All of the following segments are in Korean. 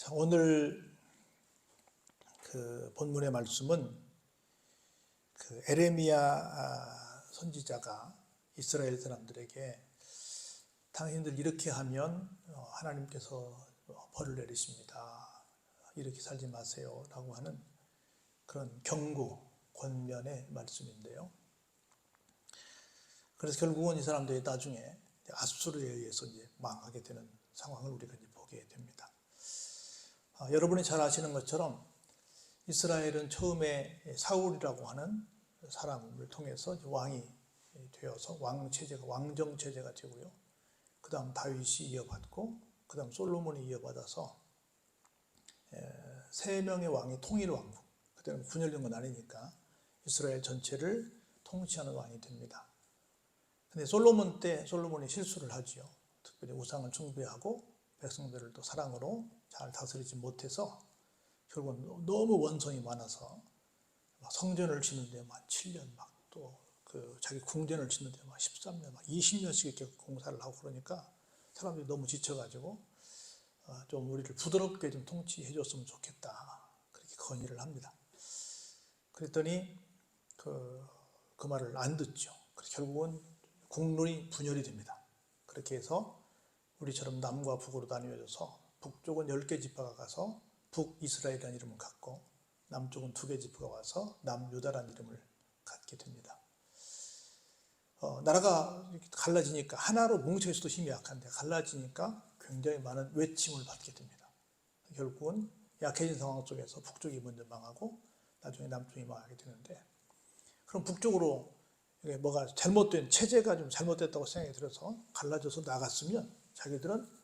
자, 오늘 그 본문의 말씀은 그 에레미야 선지자가 이스라엘 사람들에게 당신들 이렇게 하면 하나님께서 벌을 내리십니다. 이렇게 살지 마세요 라고 하는 그런 경고, 권면의 말씀인데요. 그래서 결국은 이 사람들이 나중에 아수르에 의해서 이제 망하게 되는 상황을 우리가 이제 보게 됩니다. 여러분이 잘 아시는 것처럼 이스라엘은 처음에 사울이라고 하는 사람을 통해서 왕이 되어서 왕체제가 왕정체제가 되고요. 그 다음 다윗이 이어받고 그 다음 솔로몬이 이어받아서 3명의 왕이 통일왕국, 그때는 분열된 건 아니니까 이스라엘 전체를 통치하는 왕이 됩니다. 근데 솔로몬이 실수를 하지요. 특별히 우상을 숭배하고 백성들을 또 사랑으로 잘 다스리지 못해서 결국은 너무 원성이 많아서 성전을 짓는데 막 7년, 또 그 자기 궁전을 짓는데 막 13년, 막 20년씩 이렇게 공사를 하고 그러니까 사람들이 너무 지쳐가지고 좀 우리를 부드럽게 좀 통치해줬으면 좋겠다, 그렇게 건의를 합니다. 그랬더니 그 말을 안 듣죠. 그래서 결국은 국론이 분열이 됩니다. 그렇게 해서 우리처럼 남과 북으로 나뉘어져서 북쪽은 10개 지파가 가서 북이스라엘이라는 이름을 갖고 남쪽은 2개 지파가 와서 남유다라는 이름을 갖게 됩니다. 나라가 갈라지니까 하나로 뭉쳐있어도 힘이 약한데 갈라지니까 굉장히 많은 외침을 받게 됩니다. 결국은 약해진 상황 속에서 북쪽이 먼저 망하고 나중에 남쪽이 망하게 되는데, 그럼 북쪽으로 뭐가 잘못된 체제가 좀 잘못됐다고 생각이 들어서 갈라져서 나갔으면 자기들은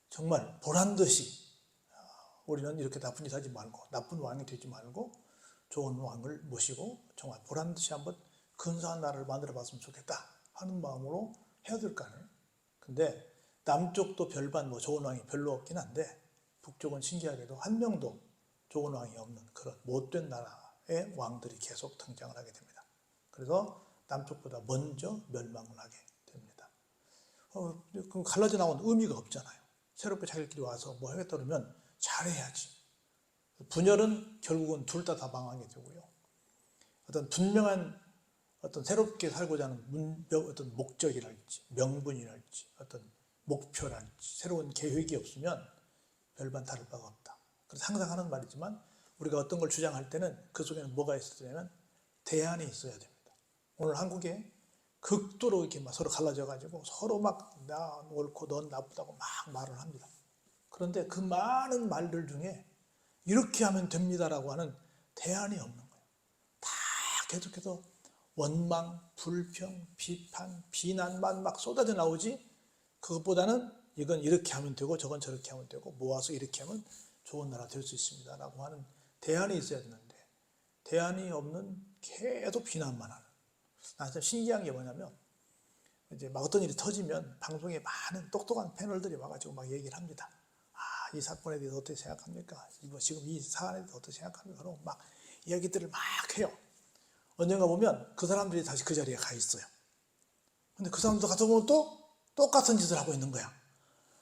정말 보란듯이 우리는 이렇게 나쁜 짓 하지 말고 나쁜 왕이 되지 말고 좋은 왕을 모시고 정말 보란듯이 한번 근사한 나라를 만들어 봤으면 좋겠다 하는 마음으로 해야 될 거 아니에요. 근데 남쪽도 별반 좋은 왕이 별로 없긴 한데 북쪽은 신기하게도 한 명도 좋은 왕이 없는 그런 못된 나라의 왕들이 계속 등장을 하게 됩니다. 그래서 남쪽보다 먼저 멸망을 하게 됩니다. 그럼 갈라져 나온 의미가 없잖아요. 새롭게 자기들끼리 와서 뭐 하겠다 그러면 잘해야지. 분열은 결국은 둘 다 망하게 되고요. 어떤 분명한 새롭게 살고자 하는 어떤 목적이랄지 명분이랄지 어떤 목표랄지 새로운 계획이 없으면 별반 다를 바가 없다. 그래서 항상 하는 말이지만 우리가 어떤 걸 주장할 때는 그 속에는 뭐가 있어야냐면 대안이 있어야 됩니다. 오늘 한국에 극도로 이렇게 막 서로 갈라져가지고 서로 막 나 옳고 넌 나쁘다고 막 말을 합니다. 그런데 그 많은 말들 중에 이렇게 하면 됩니다라고 하는 대안이 없는 거예요. 다 계속해서 원망, 불평, 비판, 비난만 막 쏟아져 나오지, 그것보다는 이건 이렇게 하면 되고 저건 저렇게 하면 되고 모아서 이렇게 하면 좋은 나라 될 수 있습니다 라고 하는 대안이 있어야 되는데 대안이 없는 계속 비난만 하는. 참 신기한 게 뭐냐면 이제 막 어떤 일이 터지면 방송에 많은 똑똑한 패널들이 와가지고 막 얘기를 합니다. 이 사건에 대해서 어떻게 생각합니까? 지금 이 사안에 대해서 어떻게 생각합니까? 그러고 막 이야기들을 막 해요. 언젠가 보면 그 사람들이 다시 그 자리에 가 있어요. 근데 그 사람들 가서 보면 또 똑같은 짓을 하고 있는 거야.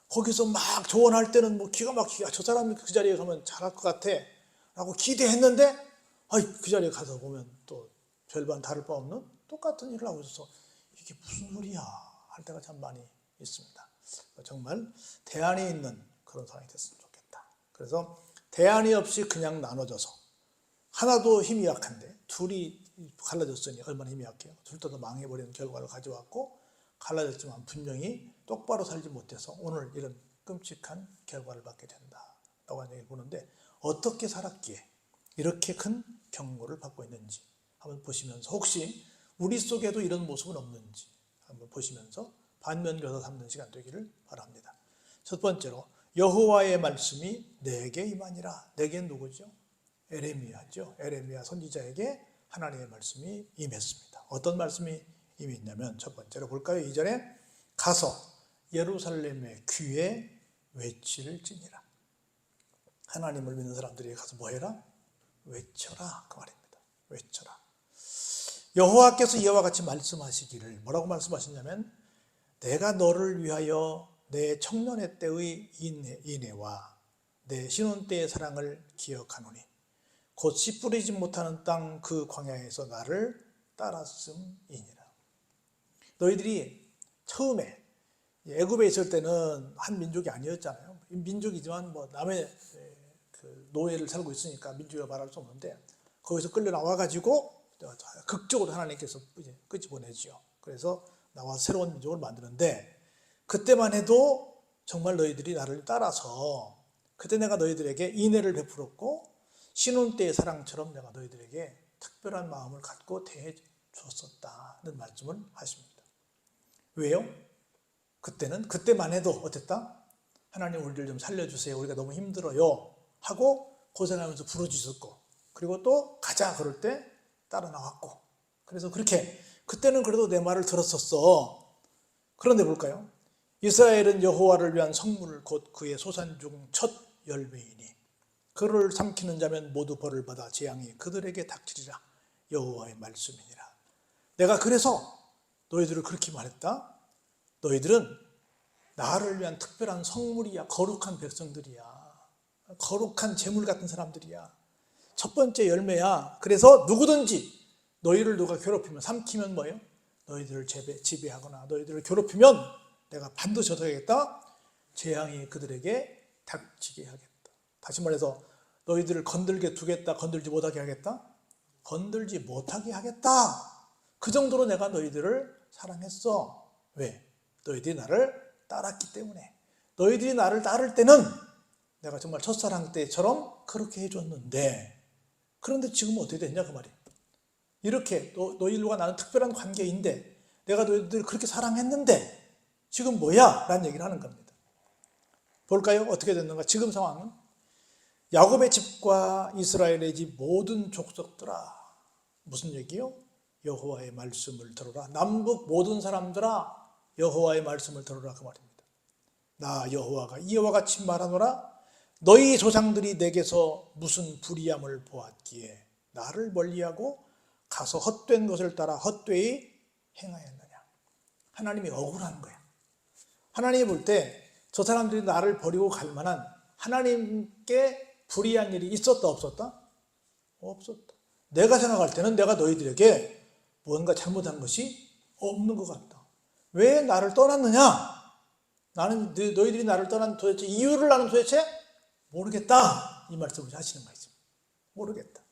거기서 막 조언할 때는 뭐 기가 막히게 저 사람이 그 자리에 가면 잘할 것 같아 라고 기대했는데 그 자리에 가서 보면 또 별반 다를 바 없는 똑같은 일을 하고 있어서 이게 무슨 소리야 할 때가 참 많이 있습니다. 정말 대안이 있는 그런 상황이 됐으면 좋겠다. 그래서 대안이 없이 그냥 나눠져서 하나도 힘이 약한데 둘이 갈라졌으니 얼마나 힘이 약해요. 둘 다 망해버리는 결과를 가져왔고 갈라졌지만 분명히 똑바로 살지 못해서 오늘 이런 끔찍한 결과를 받게 된다라고 하는 얘기를 보는데, 어떻게 살았기에 이렇게 큰 경고를 받고 있는지 한번 보시면서 혹시 우리 속에도 이런 모습은 없는지 한번 보시면서 반면교사 삼는 시간 되기를 바랍니다. 첫 번째로 여호와의 말씀이 내게 임하니라. 내게는 누구죠? 에레미야죠. 에레미야 선지자에게 하나님의 말씀이 임했습니다. 어떤 말씀이 임했냐면 첫 번째로 볼까요? 2절에 가서 예루살렘의 귀에 외칠지니라. 하나님을 믿는 사람들이 가서 뭐 해라? 외쳐라, 그 말입니다. 외쳐라. 여호와께서 이와 같이 말씀하시기를, 뭐라고 말씀하시냐면 내가 너를 위하여 내 청년의 때의 인애와 내 신혼 때의 사랑을 기억하노니 곧 씨 뿌리지 못하는 땅 그 광야에서 나를 따랐음이니라. 너희들이 처음에 애굽에 있을 때는 한 민족이 아니었잖아요. 민족이지만 뭐 남의 그 노예를 살고 있으니까 민족이라고 말할 수 없는데 거기서 끌려 나와가지고 극적으로 하나님께서 이제 끄집어내지요. 그래서 나와서 새로운 민족을 만드는데 그때만 해도 정말 너희들이 나를 따라서 그때 내가 너희들에게 인애를 베풀었고 신혼 때의 사랑처럼 내가 너희들에게 특별한 마음을 갖고 대해 줬었다는 말씀을 하십니다. 왜요? 그때만 해도 어땠다? 하나님 우리를 좀 살려주세요. 우리가 너무 힘들어요. 하고 고생하면서 부르짖었고 그리고 또 가자 그럴 때 따라 나왔고 그래서 그렇게 그때는 그래도 내 말을 들었었어. 그런데 볼까요? 이스라엘은 여호와를 위한 성물 곧 그의 소산 중 첫 열매이니 그를 삼키는 자면 모두 벌을 받아 재앙이 그들에게 닥치리라. 여호와의 말씀이니라. 내가 그래서 너희들을 그렇게 말했다. 너희들은 나를 위한 특별한 성물이야. 거룩한 백성들이야. 거룩한 재물 같은 사람들이야. 첫 번째 열매야. 그래서 누구든지 너희를 누가 괴롭히면 삼키면 뭐예요? 너희들을 지배하거나 너희들을 괴롭히면 내가 반드시 어떻게 하겠다? 재앙이 그들에게 닥치게 하겠다. 다시 말해서 너희들을 건들게 두겠다. 건들지 못하게 하겠다. 건들지 못하게 하겠다. 그 정도로 내가 너희들을 사랑했어. 왜? 너희들이 나를 따랐기 때문에. 너희들이 나를 따를 때는 내가 정말 첫사랑 때처럼 그렇게 해줬는데 그런데 지금은 어떻게 됐냐 그 말이에요. 이렇게 너희들과 나는 특별한 관계인데 내가 너희들을 그렇게 사랑했는데 지금 뭐야? 라는 얘기를 하는 겁니다. 볼까요? 어떻게 됐는가? 지금 상황은 야곱의 집과 이스라엘의 집 모든 족속들아. 무슨 얘기요? 여호와의 말씀을 들어라. 남북 모든 사람들아 여호와의 말씀을 들어라 그 말입니다. 나 여호와가 이와 같이 말하노라. 너희 조상들이 내게서 무슨 불의함을 보았기에 나를 멀리하고 가서 헛된 것을 따라 헛되이 행하였느냐. 하나님이 억울한 거야. 하나님이 볼 때 저 사람들이 나를 버리고 갈 만한 하나님께 불의한 일이 있었다 없었다? 없었다. 내가 생각할 때는 내가 너희들에게 뭔가 잘못한 것이 없는 것 같다. 왜 나를 떠났느냐? 나는 너희들이 나를 떠난 도대체 이유를 나는 도대체 모르겠다. 이 말씀을 하시는 거죠. 모르겠다.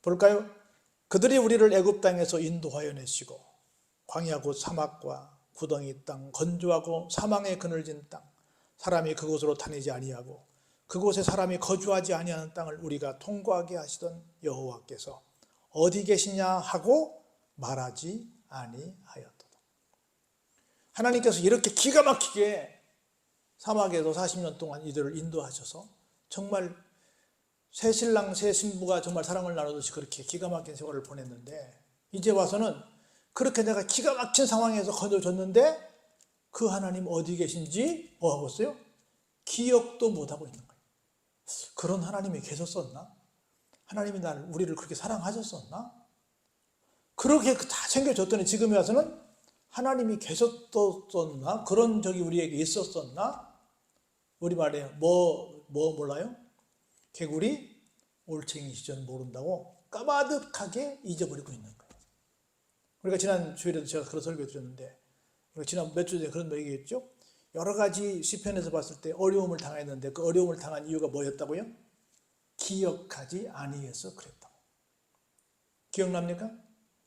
볼까요? 그들이 우리를 애굽 땅에서 인도하여 내시고 광야 곧 사막과 구덩이 땅, 건조하고 사망의 그늘진 땅, 사람이 그곳으로 다니지 아니하고 그곳에 사람이 거주하지 아니하는 땅을 우리가 통과하게 하시던 여호와께서 어디 계시냐 하고 말하지 아니하였도다. 하나님께서 이렇게 기가 막히게 사막에서 40년 동안 이들을 인도하셔서 정말 새 신랑 새 신부가 정말 사랑을 나누듯이 그렇게 기가 막힌 세월을 보냈는데 이제 와서는 그렇게 내가 기가 막힌 상황에서 건져줬는데 그 하나님 어디 계신지 뭐 하고 있어요? 기억도 못하고 있는 거예요. 그런 하나님이 계셨었나? 하나님이 우리를 그렇게 사랑하셨었나? 그렇게 다 챙겨줬더니 지금에 와서는 하나님이 계셨었나? 그런 적이 우리에게 있었었나? 우리말에 뭐 몰라요? 개구리 올챙이 시절 모른다고 까마득하게 잊어버리고 있는 거예요. 우리가 지난 주일에도 제가 그런 설교 드렸는데 우리가 지난 몇 주 전에 그런 얘기했죠. 여러 가지 시편에서 봤을 때 어려움을 당했는데 그 어려움을 당한 이유가 뭐였다고요? 기억하지 아니해서 그랬다고. 기억납니까?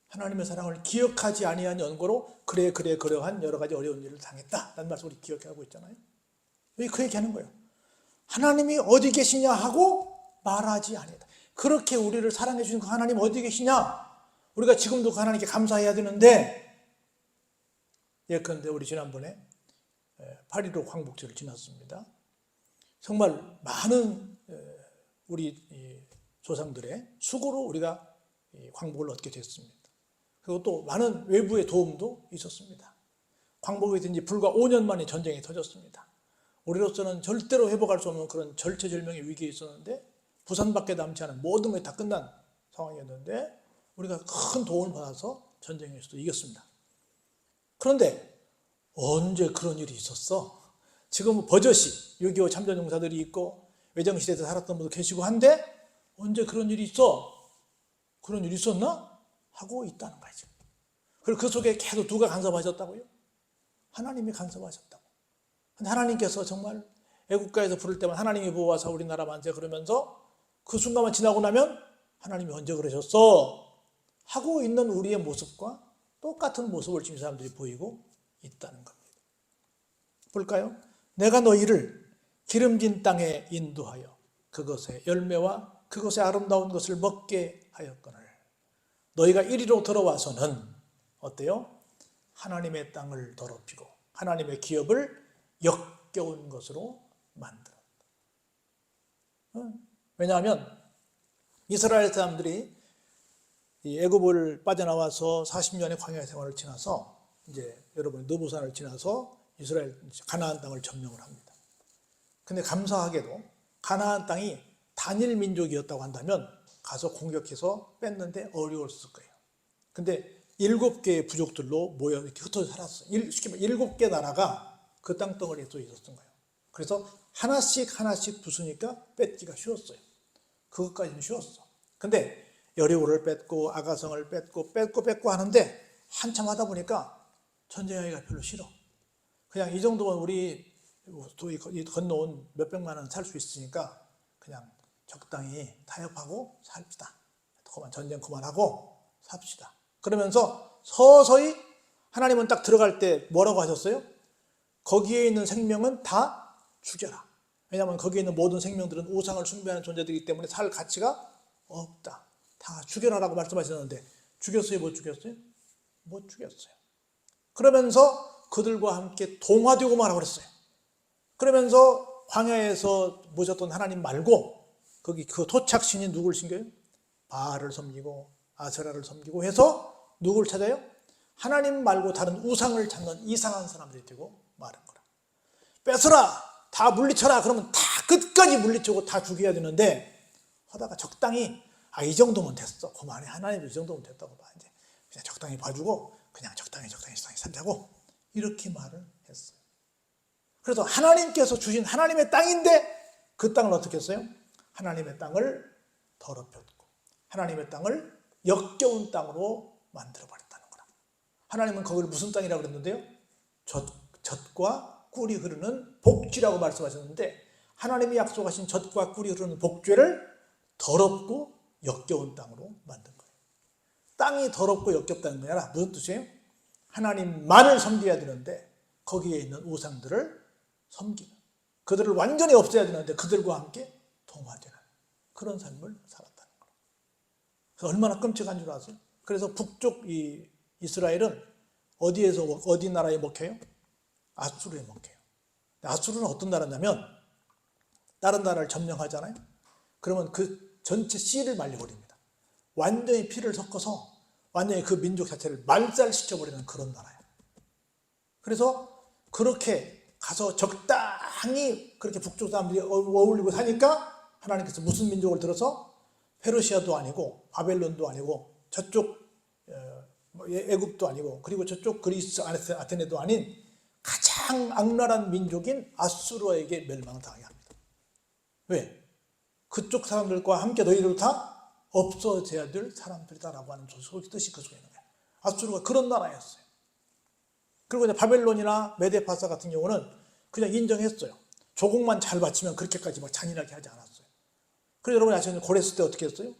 하나님의 사랑을 기억하지 아니한 연고로 그러한 여러 가지 어려운 일을 당했다라는 말씀을 우리 기억하고 있잖아요. 왜 그 얘기하는 거예요? 하나님이 어디 계시냐 하고 말하지 아니다. 그렇게 우리를 사랑해 주신 그 하나님 어디 계시냐? 우리가 지금도 그 하나님께 감사해야 되는데 예컨대 우리 지난번에 8.15 광복절을 지났습니다. 정말 많은 우리 조상들의 수고로 우리가 광복을 얻게 됐습니다. 그리고 또 많은 외부의 도움도 있었습니다. 광복이 된 지 불과 5년 만에 전쟁이 터졌습니다. 우리로서는 절대로 회복할 수 없는 그런 절체절명의 위기에 있었는데 부산밖에 남지 않은 모든 게 다 끝난 상황이었는데 우리가 큰 도움을 받아서 전쟁에서도 이겼습니다. 그런데 언제 그런 일이 있었어? 지금 버젓이 6.25 참전용사들이 있고 외정시대에서 살았던 분도 계시고 한데 언제 그런 일이 있어? 그런 일이 있었나? 하고 있다는 거죠. 그리고 그 속에 계속 누가 간섭하셨다고요? 하나님이 간섭하셨다고. 근데 하나님께서 정말 애국가에서 부를 때만 하나님이 보호하사 우리나라 만세 그러면서 그 순간만 지나고 나면 하나님이 언제 그러셨어? 하고 있는 우리의 모습과 똑같은 모습을 지금 사람들이 보이고 있다는 겁니다. 볼까요? 내가 너희를 기름진 땅에 인도하여 그것의 열매와 그것의 아름다운 것을 먹게 하였거늘 너희가 이리로 들어와서는 어때요? 하나님의 땅을 더럽히고 하나님의 기업을 역겨운 것으로 만들었다. 왜냐하면 이스라엘 사람들이 이 애굽을 빠져나와서 40년의 광야 생활을 지나서 이제 여러분 느부산을 지나서 이스라엘 가나안 땅을 점령을 합니다. 근데 감사하게도 가나안 땅이 단일 민족이었다고 한다면 가서 공격해서 뺐는데 어려웠을 거예요. 근데 7개의 부족들로 모여 이렇게 흩어져 살았어요. 쉽게 말해 7개 나라가 그 땅덩어리에 또 있었던 거예요. 그래서 하나씩 부수니까 뺏기가 쉬웠어요. 그것까지는 쉬웠어. 근데 여리고를 뺏고 아가성을 뺏고 하는데 한참 하다 보니까 전쟁하기가 별로 싫어. 그냥 이 정도면 우리 건너온 몇백만 원 살 수 있으니까 그냥 적당히 타협하고 삽시다. 전쟁 그만하고 삽시다. 그러면서 서서히 하나님은 딱 들어갈 때 뭐라고 하셨어요? 거기에 있는 생명은 다 죽여라. 왜냐하면 거기에 있는 모든 생명들은 우상을 숭배하는 존재들이기 때문에 살 가치가 없다. 다 죽여라라고 말씀하셨는데 죽였어요? 못 죽였어요? 못 죽였어요. 그러면서 그들과 함께 동화되고 말하고 그랬어요. 그러면서 광야에서 모셨던 하나님 말고 거기 그 토착신이 누굴 섬겨요? 바알을 섬기고 아세라를 섬기고 해서 누굴 찾아요? 하나님 말고 다른 우상을 찾는 이상한 사람들이 되고 마는 거라. 뺏어라! 다 물리쳐라! 그러면 다 끝까지 물리치고 다 죽여야 되는데 하다가 적당히 이 정도면 됐어. 그만해. 하나님도 이 정도면 됐다고 봐. 이제 그냥 적당히 봐주고 그냥 적당히 살자고 이렇게 말을 했어요. 그래서 하나님께서 주신 하나님의 땅인데 그 땅을 어떻게 했어요? 하나님의 땅을 더럽혔고 하나님의 땅을 역겨운 땅으로 만들어버렸다는 거라. 하나님은 거기를 무슨 땅이라고 그랬는데요? 젖과 꿀이 흐르는 복지라고 말씀하셨는데 하나님이 약속하신 젖과 꿀이 흐르는 복지를 더럽고 역겨운 땅으로 만든 거예요. 땅이 더럽고 역겹다는 게 아니라 무슨 뜻이에요? 하나님만을 섬겨야 되는데 거기에 있는 우상들을 섬기는, 그들을 완전히 없애야 되는데 그들과 함께 동화되는 그런 삶을 살았다는 거예요. 그래서 얼마나 끔찍한 줄 아세요? 그래서 북쪽 이스라엘은 어디 나라에 먹혀요? 아수르에 먹혀요. 아수르는 어떤 나라냐면 다른 나라를 점령하잖아요. 그러면 그 전체 씨를 말려버립니다. 완전히 피를 섞어서 완전히 그 민족 자체를 말살시켜버리는 그런 나라예요. 그래서 그렇게 가서 적당히 그렇게 북쪽 사람들이 어울리고 사니까 하나님께서 무슨 민족을 들어서 페르시아도 아니고 바벨론도 아니고 저쪽 애굽도 아니고 그리고 저쪽 그리스 아테네도 아닌 가장 악랄한 민족인 아수르에게 멸망을 당하게 합니다. 왜? 그쪽 사람들과 함께 너희들도 다 없어져야 될 사람들이다라고 하는 뜻이 그 속에 있는 거예요. 아수르가 그런 나라였어요. 그리고 이제 바벨론이나 메데파사 같은 경우는 그냥 인정했어요. 조국만 잘 바치면 그렇게까지 막 잔인하게 하지 않았어요. 그래서 여러분이 아시는 고레스 때 어떻게 했어요?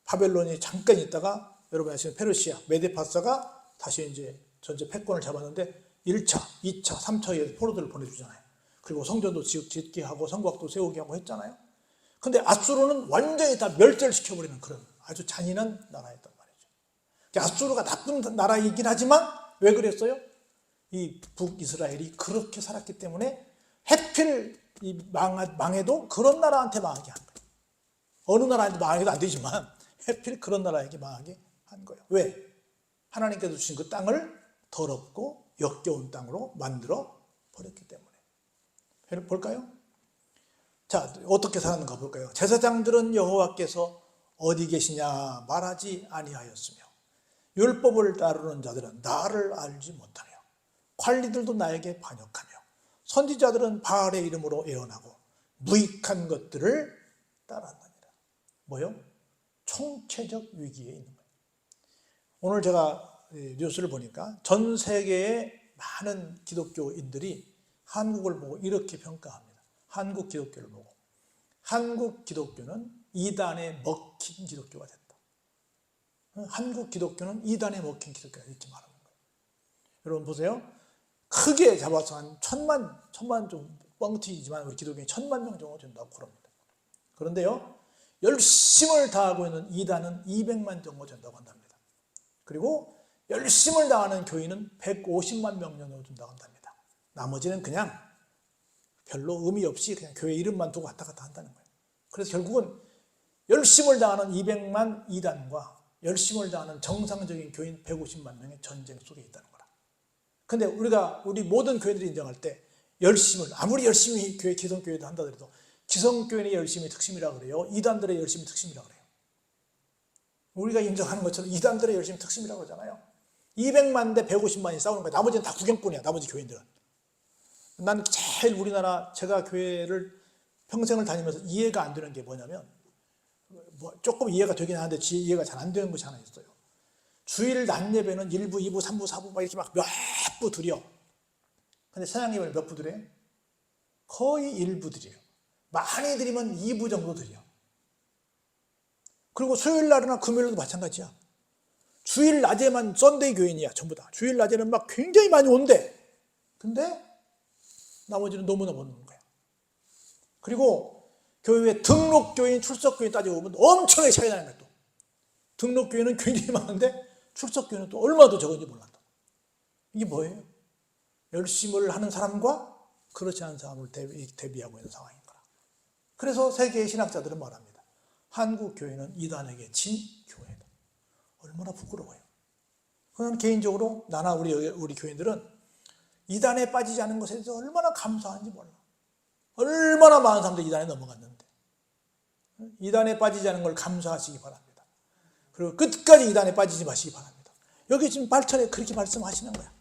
바벨론이 잠깐 있다가 여러분이 아시는 페르시아, 메데파사가 다시 이제 전체 패권을 잡았는데 1차, 2차, 3차에 포로들을 보내주잖아요. 그리고 성전도 짓게 하고 성곽도 세우게 하고 했잖아요. 근데 아수르는 완전히 다 멸절시켜버리는 그런 아주 잔인한 나라였단 말이죠. 아수르가 나쁜 나라이긴 하지만 왜 그랬어요? 이 북이스라엘이 그렇게 살았기 때문에 해필 망해도 그런 나라한테 망하게 한 거예요. 어느 나라한테 망해도 안 되지만 해필 그런 나라에게 망하게 한 거예요. 왜? 하나님께서 주신 그 땅을 더럽고 역겨운 땅으로 만들어 버렸기 때문에. 볼까요? 자, 어떻게 살았는가 볼까요? 제사장들은 여호와께서 어디 계시냐 말하지 아니하였으며 율법을 따르는 자들은 나를 알지 못하며 관리들도 나에게 반역하며 선지자들은 바알의 이름으로 예언하고 무익한 것들을 따랐느니라. 뭐요? 총체적 위기에 있는 거예요. 오늘 제가 뉴스를 보니까 전 세계의 많은 기독교인들이 한국을 보고 이렇게 평가합니다. 한국 기독교를 보고 한국 기독교는 이단에 먹힌 기독교가 됐다. 한국 기독교는 이단에 먹힌 기독교가 됐지 말하는 거예요. 여러분 보세요. 크게 잡아서 한 천만 좀 뻥튀지만 우리 기독교인이 1000만 명 정도 된다고 그럽니다. 그런데요, 열심을 다하고 있는 이단은 200만 정도 된다고 한답니다. 그리고 열심을 다하는 교인은 150만 명 정도 된다고 한답니다. 나머지는 그냥 별로 의미 없이 그냥 교회 이름만 두고 왔다 갔다 한다는 거예요. 그래서 결국은 열심을 다하는 200만 이단과 열심을 다하는 정상적인 교인 150만 명의 전쟁 속에 있다는 거라. 근데 우리 모든 교인들이 인정할 때 열심을, 아무리 열심히 교회 기성교회도 한다 하더라도 기성교인의 열심이 특심이라 그래요? 이단들의 열심이 특심이라 그래요? 우리가 인정하는 것처럼 이단들의 열심이 특심이라고 그러잖아요. 200만 대 150만이 싸우는 거야. 나머지는 다 구경꾼이야. 나머지 교인들은. 난 제일 우리나라, 제가 교회를 평생을 다니면서 이해가 안 되는 게 뭐냐면, 조금 이해가 되긴 하는데 이해가 잘 안 되는 것이 하나 있어요. 주일 낮 예배는 1부, 2부, 3부, 4부 막 이렇게 막 몇 부 드려. 근데 사장님은 몇 부 드려요? 거의 1부 드려요. 많이 드리면 2부 정도 드려. 그리고 수요일 날이나 금요일도 마찬가지야. 주일 낮에만 썬데이 교인이야, 전부 다. 주일 낮에는 막 굉장히 많이 온대. 근데 나머지는 너무너무 오는 거야. 그리고 교회 등록교인, 출석교인 따지고 보면 엄청나게 차이 나는 거야, 또. 등록교인은 굉장히 많은데 출석교인은 또 얼마나 더 적은지 몰랐다. 이게 뭐예요? 열심을 하는 사람과 그렇지 않은 사람을 대비하고 있는 상황인 거라. 그래서 세계의 신학자들은 말합니다. 한국 교회는 이단에게 진 교회다. 얼마나 부끄러워요. 그건 개인적으로 나나 우리 교인들은 이단에 빠지지 않은 것에 대해서 얼마나 감사한지 몰라. 얼마나 많은 사람들이 이단에 넘어갔는데. 이단에 빠지지 않은 걸 감사하시기 바랍니다. 그리고 끝까지 이단에 빠지지 마시기 바랍니다. 여기 지금 발철에 그렇게 말씀하시는 거야.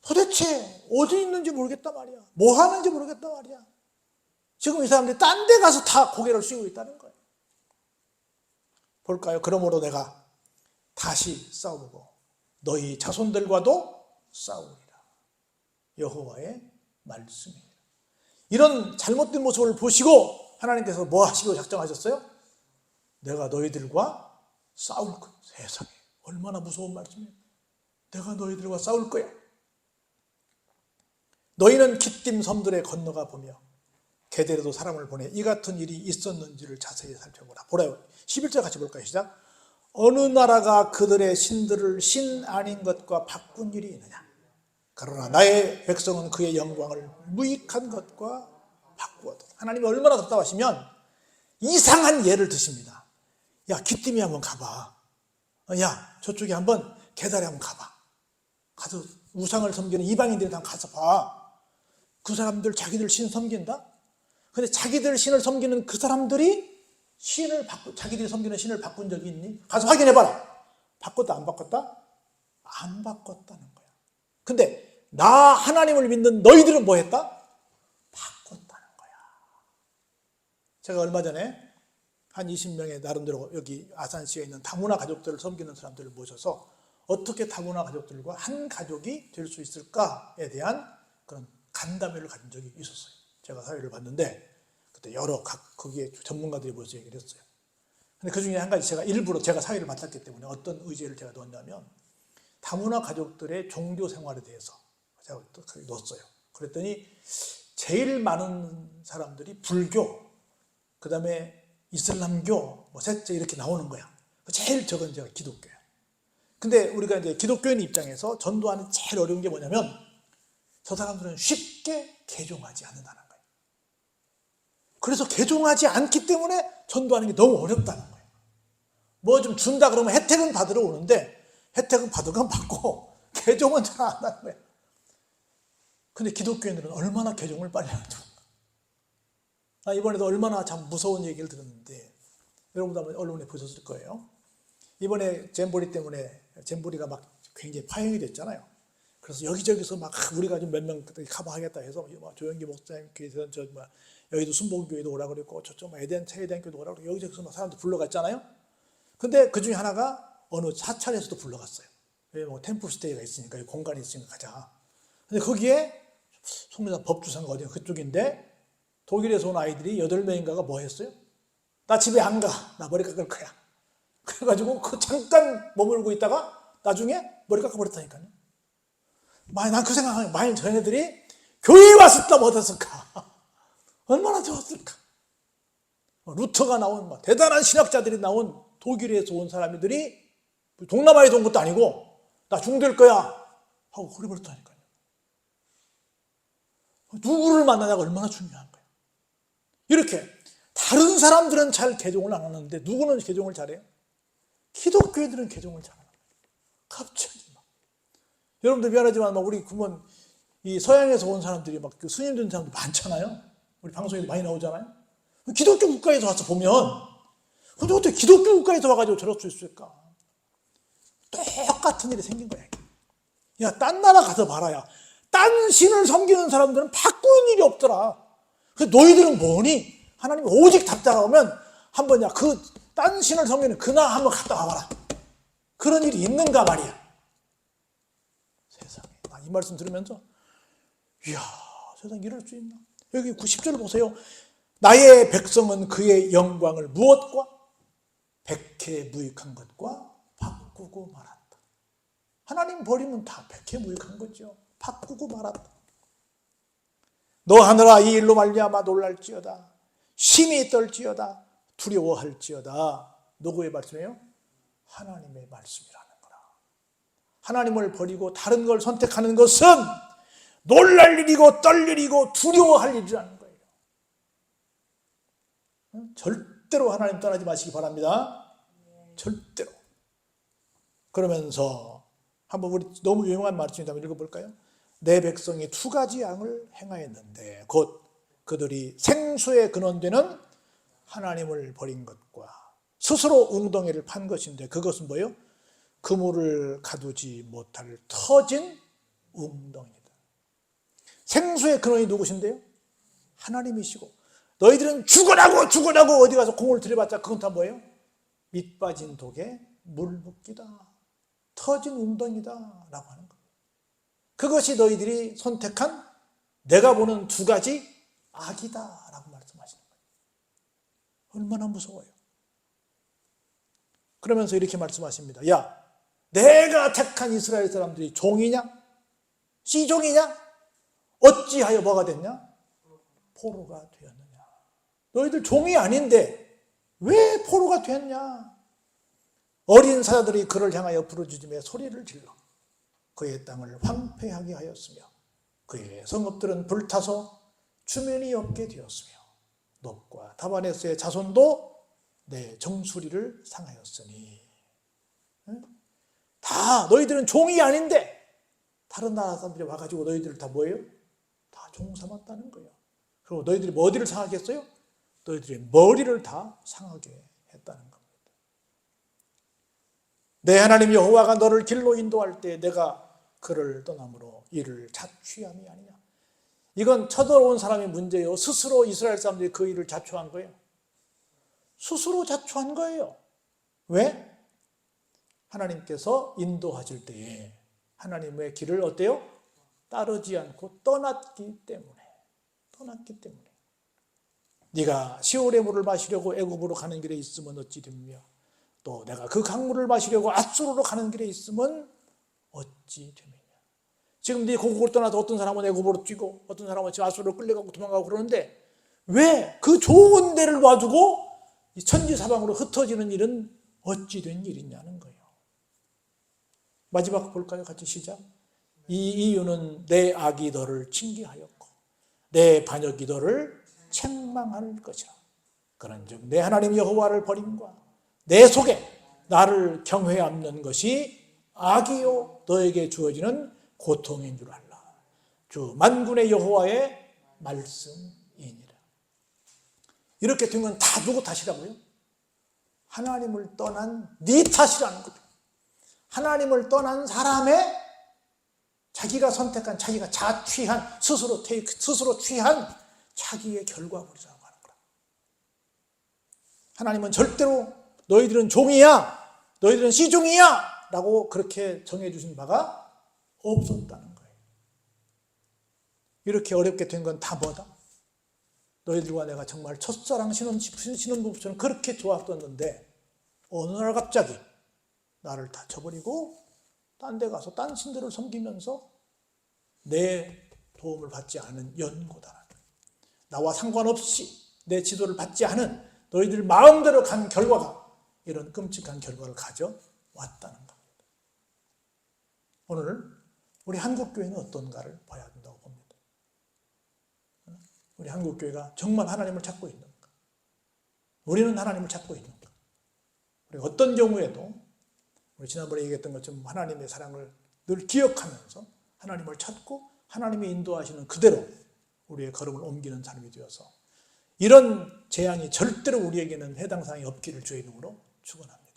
도대체 어디 있는지 모르겠단 말이야. 뭐 하는지 모르겠단 말이야. 지금 이 사람들이 딴 데 가서 다 고개를 숙이고 있다는 거예요. 볼까요? 그러므로 내가 다시 싸우고 너희 자손들과도 싸우리라. 여호와의 말씀입니다. 이런 잘못된 모습을 보시고 하나님께서 뭐 하시고 작정하셨어요? 내가 너희들과 싸울 거야. 세상에 얼마나 무서운 말씀이에요. 내가 너희들과 싸울 거야. 너희는 기띔 섬들에 건너가 보며 게데르도 사람을 보내 이 같은 일이 있었는지를 자세히 살펴보라. 보라요. 11절 같이 볼까요? 시작. 어느 나라가 그들의 신들을 신 아닌 것과 바꾼 일이 있느냐? 그러나 나의 백성은 그의 영광을 무익한 것과 바꾸었다. 하나님이 얼마나 답답하시면 이상한 예를 드십니다. 야, 기띔이 한번 가봐. 야, 저쪽에 한번 게달에 한번 가봐. 가서 우상을 섬기는 이방인들이 한번 가서 봐. 그 사람들 자기들 신 섬긴다? 근데 자기들 신을 섬기는 그 사람들이 자기들이 섬기는 신을 바꾼 적이 있니? 가서 확인해봐라. 바꿨다, 안 바꿨다? 안 바꿨다는 거야. 근데 나 하나님을 믿는 너희들은 뭐 했다? 바꿨다는 거야. 제가 얼마 전에 한 20명의 나름대로 여기 아산시에 있는 다문화 가족들을 섬기는 사람들을 모셔서 어떻게 다문화 가족들과 한 가족이 될 수 있을까에 대한 그런 간담회를 가진 적이 있었어요. 제가 사회를 봤는데 그때 여러 거기에 전문가들이 모여서 얘기를 했어요. 근데 그 중에 한 가지 제가 사회를 맡았기 때문에 어떤 의제를 제가 넣었냐면 다문화 가족들의 종교 생활에 대해서 제가 넣었어요. 그랬더니 제일 많은 사람들이 불교, 그 다음에 이슬람교, 셋째 이렇게 나오는 거야. 제일 적은 제가 기독교야. 근데 우리가 이제 기독교인 입장에서 전도하는 제일 어려운 게 뭐냐면 저 사람들은 쉽게 개종하지 않는다는 거예요. 그래서 개종하지 않기 때문에 전도하는 게 너무 어렵다는 거예요. 뭐 좀 준다 그러면 혜택은 받으러 오는데 혜택은 받으면 받고 개종은 잘 안 하는 거예요. 근데 기독교인들은 얼마나 개종을 빨리 하는지. 이번에도 얼마나 참 무서운 얘기를 들었는데 여러분도 언론에 보셨을 거예요. 이번에 잼버리 때문에 잼버리가 막 굉장히 파행이 됐잖아요. 그래서 여기저기서 막 우리가 좀 몇 명 커버하겠다 해서 조영기 목사님께서 여기도 순복음교회도 오라 그랬고 저쪽 에덴 차이대교회도 오라 그랬고 여기저기서 막 사람들 불러갔잖아요. 근데 그 중에 하나가 어느 사찰에서도 불러갔어요. 왜 템플스테이가 있으니까 공간이 있으니까 가자. 근데 거기에 송리산 법주사가 어디가 그쪽인데 독일에서 온 아이들이 8명인가가 뭐 했어요? 나 집에 안 가. 나 머리 깎을 거야. 그래가지고 그 잠깐 머물고 있다가 나중에 머리 깎아버렸다니까요. 난 그 생각하면 만약 저네들이 교회에 왔었다면 어땠을까? 얼마나 좋았을까? 루터가 나온 대단한 신학자들이 나온 독일에서 온 사람들이 동남아에서 온 것도 아니고 나 중될 거야 하고 그래버렸다니까요. 누구를 만나냐가 얼마나 중요한 거예요. 이렇게 다른 사람들은 잘 개종을 안 하는데 누구는 개종을 잘해요? 기독교인들은 개종을 잘하는 거예요. 갑자기 막. 여러분들 미안하지만 우리 그러면 이 서양에서 온 사람들이 막 그 스님 된 사람들 많잖아요. 우리 방송에도 많이 나오잖아요. 기독교 국가에서 와서 보면 근데 어떻게 기독교 국가에서 와가지고 저럴 수 있을까? 똑같은 일이 생긴 거야. 야, 딴 나라 가서 봐라야. 딴 신을 섬기는 사람들은 바꾸는 일이 없더라. 그래서 너희들은 뭐니? 하나님이 오직 답답하면 한번 그 딴 신을 섬기는 그나 한번 갔다 와봐라. 그런 일이 있는가 말이야. 세상에. 이 말씀 들으면서 이야, 세상에 이럴 수 있나? 여기 10절 보세요. 나의 백성은 그의 영광을 무엇과? 백해무익한 것과 바꾸고 말았다. 하나님 버리면 다 백해무익한 거죠. 바꾸고 말았다. 너 하늘아 이 일로 말미암아 놀랄지어다. 심히 떨지어다. 두려워할지어다. 누구의 말씀이에요? 하나님의 말씀이라는 거라. 하나님을 버리고 다른 걸 선택하는 것은 놀랄 일이고 떨 일이고 두려워할 일이라는 거예요. 절대로 하나님 떠나지 마시기 바랍니다. 절대로. 그러면서 한번 우리 너무 유용한 말씀이다 한번 읽어볼까요? 내 백성이 2가지 양을 행하였는데 곧 그들이 생수의 근원되는 하나님을 버린 것과 스스로 웅덩이를 판 것인데 그것은 뭐예요? 그물을 가두지 못할 터진 웅덩이다. 생수의 근원이 누구신데요? 하나님이시고 너희들은 죽으라고 어디 가서 공을 들여봤자 그건 다 뭐예요? 밑 빠진 독에 물 붓기다. 터진 웅덩이다 라고 하는 거예요. 그것이 너희들이 선택한 내가 보는 2가지 악이다 라고 말씀하시는 거예요. 얼마나 무서워요. 그러면서 이렇게 말씀하십니다. 야, 내가 택한 이스라엘 사람들이 종이냐? 씨종이냐? 어찌하여 뭐가 됐냐? 포로가 되었느냐? 너희들 종이 아닌데 왜 포로가 되었냐? 어린 사자들이 그를 향하여 부르짖으며 소리를 질러 그의 땅을 황폐하게 하였으며 그의 성읍들은 불타서 주민이 없게 되었으며 놋과 다바네스의 자손도 내 정수리를 상하였으니. 다 너희들은 종이 아닌데 다른 나라 사람들이 와가지고 너희들을 다 뭐예요? 다 종 삼았다는 거예요. 그리고 너희들이 어디를 상하게 했어요? 너희들의 머리를 다 상하게 했다는 겁니다. 내 하나님 여호와가 너를 길로 인도할 때 내가 그를 떠남으로 이를 자취함이 아니냐. 이건 쳐들어온 사람의 문제예요. 스스로 이스라엘 사람들이 그 일을 자초한 거예요. 스스로 자초한 거예요. 왜? 하나님께서 인도하실 때에 하나님의 길을 어때요? 따르지 않고 떠났기 때문에. 네가 시올의 물을 마시려고 애굽으로 가는 길에 있으면 어찌 되며 또 내가 그 강물을 마시려고 앗수르로 가는 길에 있으면 어찌 되느냐. 지금 네 고국을 떠나서 어떤 사람은 애굽으로 뛰고 어떤 사람은 지금 앗수르로 끌려가고 도망가고 그러는데 왜 그 좋은 데를 놔두고 이 천지사방으로 흩어지는 일은 어찌 된 일이냐는 거예요. 마지막 볼까요? 같이 시작. 이 이유는 내 악이 너를 징계하였고 내 반역이 너를 책망할 것이라. 그런즉 내 하나님 여호와를 버림과 내 속에 나를 경외함는 것이 악이요 너에게 주어지는 고통인 줄 알라. 주 만군의 여호와의 말씀이니라. 이렇게 된 건 다 누구 탓이라고요? 하나님을 떠난 네 탓이라는 거죠. 하나님을 떠난 사람의 자기가 선택한, 자기가 자취한, 스스로 취한 자기의 결과물이라고 하는 거라. 하나님은 절대로 너희들은 종이야, 너희들은 시종이야 라고 그렇게 정해주신 바가 없었다는 거예요. 이렇게 어렵게 된 건 다 뭐다? 너희들과 내가 정말 첫사랑 신혼부부처럼 그렇게 좋았었는데 어느 날 갑자기 나를 다 쳐버리고 딴 데 가서 딴 신들을 섬기면서 내 도움을 받지 않은 연고다. 나와 상관없이 내 지도를 받지 않은 너희들 마음대로 간 결과가 이런 끔찍한 결과를 가져왔다는 겁니다. 오늘 우리 한국교회는 어떤가를 봐야 된다고 봅니다. 우리 한국교회가 정말 하나님을 찾고 있는가? 우리는 하나님을 찾고 있는가? 우리가 어떤 경우에도 우리 지난번에 얘기했던 것처럼 하나님의 사랑을 늘 기억하면서 하나님을 찾고 하나님이 인도하시는 그대로 우리의 걸음을 옮기는 사람이 되어서 이런 재앙이 절대로 우리에게는 해당 사항이 없기를 주의 이름으로 축원합니다.